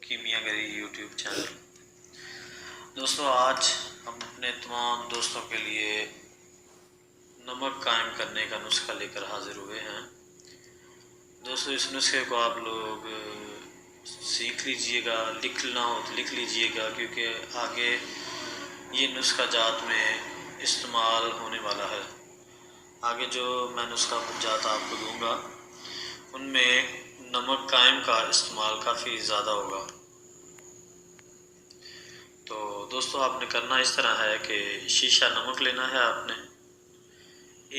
کیمیا گری YouTube channel. دوستو آج ہم اپنے تمام دوستوں کے لیے نمک قائم کرنے کا نسخہ لے کر حاضر ہوئے ہیں۔ دوستو اس نسخے کو آپ لوگ سیکھ لیجئے گا، لکھنا ہو تو لکھ لیجئے گا، کیونکہ آگے یہ نسخہ جات میں استعمال ہونے والا ہے۔ آگے جو میں نسخہ جات آپ کو دوں گا ان میں نمک قائم کا استعمال کافی زیادہ ہوگا۔ تو دوستو آپ نے کرنا اس طرح ہے کہ شیشہ نمک لینا ہے آپ نے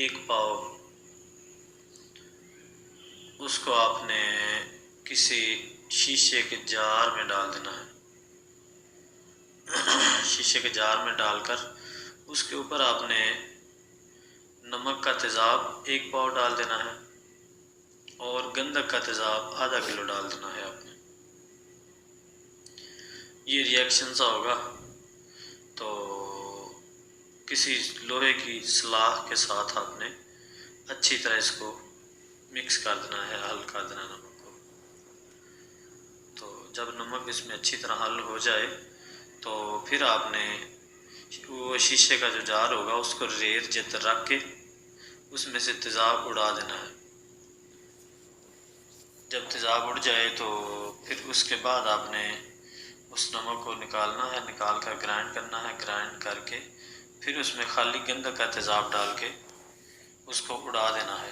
1 پاؤ، اس کو آپ نے کسی شیشے کے جار میں ڈال دینا ہے۔ شیشے کے جار میں ڈال کر اس کے اوپر آپ نے نمک کا تیزاب 1 پاؤ ڈال دینا ہے اور گندھک کا تیزاب آدھا کلو ڈال دینا ہے آپ نے۔ یہ ریئیکشن سا ہوگا تو کسی لوہے کی سلاخ کے ساتھ آپ نے اچھی طرح اس کو مکس کر دینا ہے، حل کر دینا نمک کو۔ تو جب نمک اس میں اچھی طرح حل ہو جائے تو پھر آپ نے وہ شیشے کا جو جار ہوگا اس کو ریت جت رکھ کے اس میں سے تیزاب اڑا دینا ہے۔ جب تیزاب اڑ جائے تو پھر اس کے بعد آپ نے اس نمک کو نکالنا ہے، نکال کر گرائنڈ کرنا ہے، گرائنڈ کر کے پھر اس میں خالی گندھک کا تیزاب ڈال کے اس کو اڑا دینا ہے۔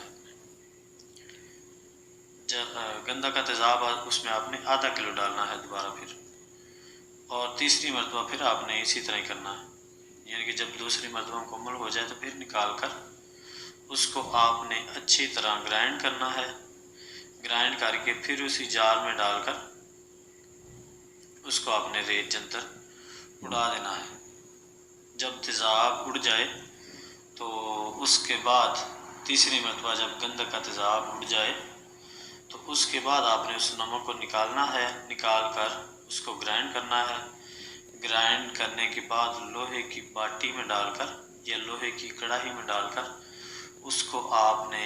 گندھک کا تیزاب اس میں آپ نے آدھا کلو ڈالنا ہے دوبارہ پھر، اور تیسری مرتبہ پھر آپ نے اسی طرح ہی کرنا ہے، یعنی کہ جب دوسری مرتبہ مکمل ہو جائے تو پھر نکال کر اس کو آپ نے اچھی طرح گرائنڈ کرنا ہے، گرائنڈ کر کے پھر اسی جار میں ڈال کر اس کو آپ نے ریت جنتر اڑا دینا ہے۔ جب تیزاب اڑ جائے تو اس کے بعد تیسری مرتبہ جب گندھک کا تیزاب اڑ جائے تو اس کے بعد آپ نے اس نمک کو نکالنا ہے، نکال کر اس کو گرائنڈ کرنا ہے، گرائنڈ کرنے کے بعد لوہے کی باٹی میں ڈال کر یا لوہے کی کڑاہی میں ڈال کر اس کو آپ نے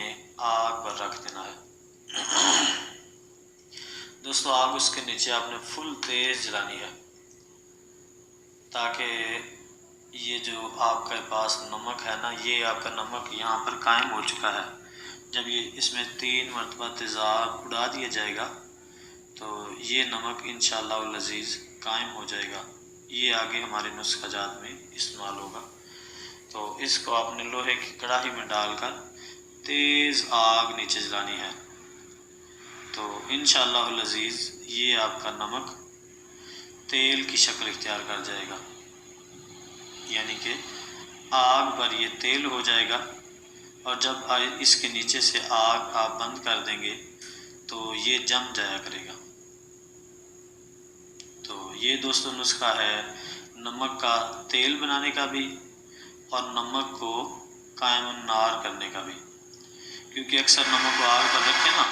آگ پر رکھ دینا ہے۔ دوستو آگ اس کے نیچے آپ نے فل تیز جلانی ہے تاکہ یہ جو آپ کے پاس نمک ہے نا، یہ آپ کا نمک یہاں پر قائم ہو چکا ہے۔ جب یہ اس میں 3 مرتبہ تیزاب اڑا دیا جائے گا تو یہ نمک انشاءاللہ العزیز قائم ہو جائے گا، یہ آگے ہمارے نسخہ جات میں استعمال ہوگا۔ تو اس کو آپ نے لوہے کی کڑاہی میں ڈال کر تیز آگ نیچے جلانی ہے، تو انشاءاللہ العزیز یہ آپ کا نمک تیل کی شکل اختیار کر جائے گا، یعنی کہ آگ پر یہ تیل ہو جائے گا، اور جب اس کے نیچے سے آگ آپ بند کر دیں گے تو یہ جم جایا کرے گا۔ تو یہ دوستو نسخہ ہے نمک کا تیل بنانے کا بھی اور نمک کو قائم النار کرنے کا بھی، کیونکہ اکثر نمک کو آگ پر رکھیں نا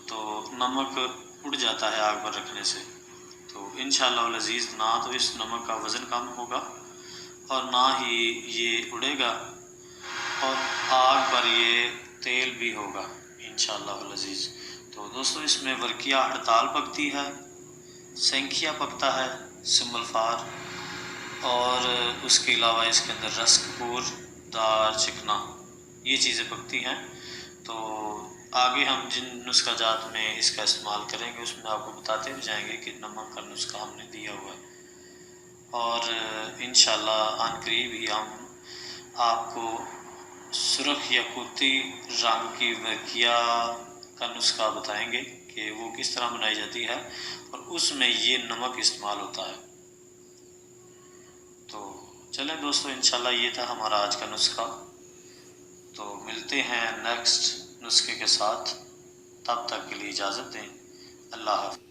تو نمک اڑ جاتا ہے آگ پر رکھنے سے۔ تو انشاءاللہ العزیز نہ تو اس نمک کا وزن کم ہوگا اور نہ ہی یہ اڑے گا، اور آگ پر یہ تیل بھی ہوگا انشاءاللہ العزیز۔ تو دوستو اس میں ورقیہ ہڑتال پکتی ہے، سینکھیا پکتا ہے، سم الفار، اور اس کے علاوہ اس کے اندر رس کپور، دار چکنا، یہ چیزیں پکتی ہیں۔ تو آگے ہم جن نسخہ جات میں اس کا استعمال کریں گے اس میں آپ کو بتاتے بھی جائیں گے کہ نمک کا نسخہ ہم نے دیا ہوا ہے، اور انشاءاللہ عن قریب ہی ہم آپ کو سرخ یاقوتی رنگ کی ورقیہ کا نسخہ بتائیں گے کہ وہ کس طرح بنائی جاتی ہے اور اس میں یہ نمک استعمال ہوتا ہے۔ تو چلیں دوستو انشاءاللہ یہ تھا ہمارا آج کا نسخہ، تو ملتے ہیں نیکسٹ نسخے کے ساتھ، تب تک کے لیے اجازت دیں، اللہ حافظ۔